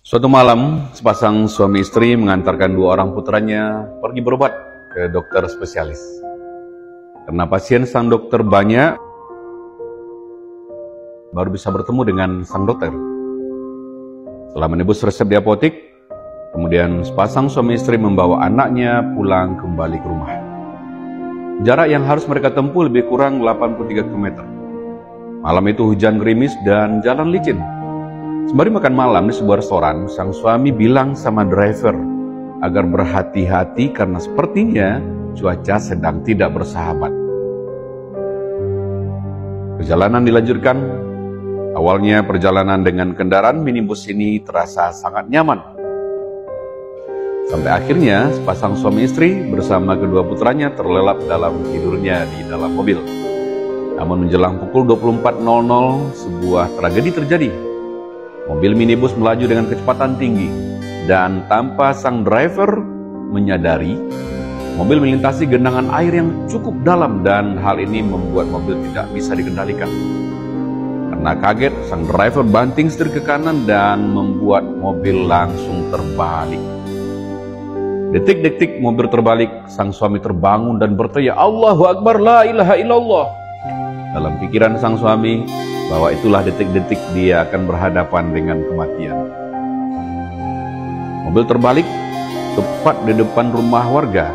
Suatu malam, sepasang suami istri mengantarkan dua orang putranya pergi berobat ke dokter spesialis. Karena pasien sang dokter banyak, baru bisa bertemu dengan sang dokter. Setelah menebus resep di apotek, kemudian sepasang suami istri membawa anaknya pulang kembali ke rumah. Jarak yang harus mereka tempuh lebih kurang 83 km. Malam itu hujan gerimis dan jalan licin. Sembari makan malam di sebuah restoran, sang suami bilang sama driver agar berhati-hati karena sepertinya cuaca sedang tidak bersahabat. Perjalanan dilanjutkan. Awalnya perjalanan dengan kendaraan minibus ini terasa sangat nyaman. Sampai akhirnya sepasang suami istri bersama kedua putranya terlelap dalam tidurnya di dalam mobil. Namun menjelang pukul 24.00 sebuah tragedi terjadi. Mobil minibus melaju dengan kecepatan tinggi dan tanpa sang driver menyadari, mobil melintasi genangan air yang cukup dalam dan hal ini membuat mobil tidak bisa dikendalikan. Karena kaget, sang driver banting setir ke kanan dan membuat mobil langsung terbalik. Detik-detik mobil terbalik, sang suami terbangun dan berteriak, "Allahu Akbar, la ilaha illallah." Dalam pikiran sang suami, bahwa itulah detik-detik dia akan berhadapan dengan kematian. Mobil terbalik tepat di depan rumah warga.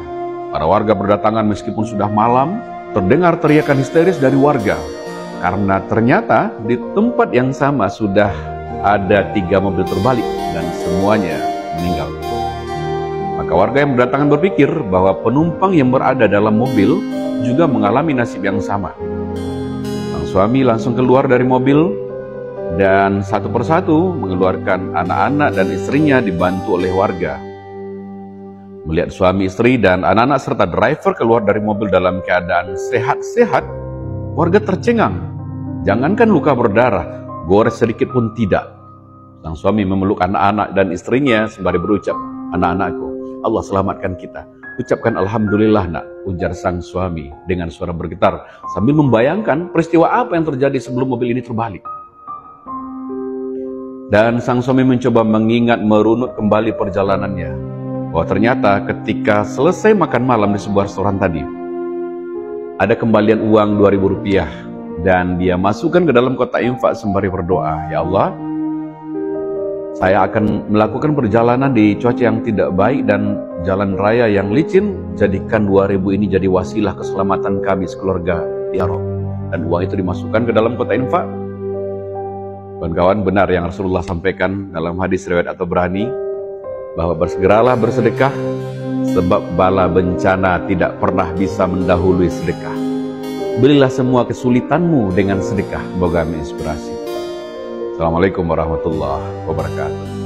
Para warga berdatangan meskipun sudah malam, terdengar teriakan histeris dari warga. Karena ternyata di tempat yang sama sudah ada 3 mobil terbalik dan semuanya meninggal. Maka warga yang berdatangan berpikir bahwa penumpang yang berada dalam mobil juga mengalami nasib yang sama. Suami langsung keluar dari mobil dan satu persatu mengeluarkan anak-anak dan istrinya dibantu oleh warga. Melihat suami istri dan anak-anak serta driver keluar dari mobil dalam keadaan sehat-sehat, warga tercengang. Jangankan luka berdarah, gores sedikit pun tidak. Sang suami memeluk anak-anak dan istrinya sembari berucap, "Anak-anakku, Allah selamatkan kita. Ucapkan Alhamdulillah nak," ujar sang suami dengan suara bergetar sambil membayangkan peristiwa apa yang terjadi sebelum mobil ini terbalik. Dan sang suami mencoba mengingat merunut kembali perjalanannya, bahwa ternyata ketika selesai makan malam di sebuah restoran tadi, ada kembalian uang Rp2.000 dan dia masukkan ke dalam kotak infak sembari berdoa, "Ya Allah, saya akan melakukan perjalanan di cuaca yang tidak baik dan jalan raya yang licin. Jadikan 2.000 ini jadi wasilah keselamatan kami sekeluarga, ya Rabb." Dan uang itu dimasukkan ke dalam kotak infak. Kawan-kawan, benar yang Rasulullah sampaikan dalam hadis riwayat At-Tabrani, bahwa bersegeralah bersedekah, sebab bala bencana tidak pernah bisa mendahului sedekah. Belilah semua kesulitanmu dengan sedekah. Semoga menginspirasi. Assalamualaikum warahmatullahi wabarakatuh.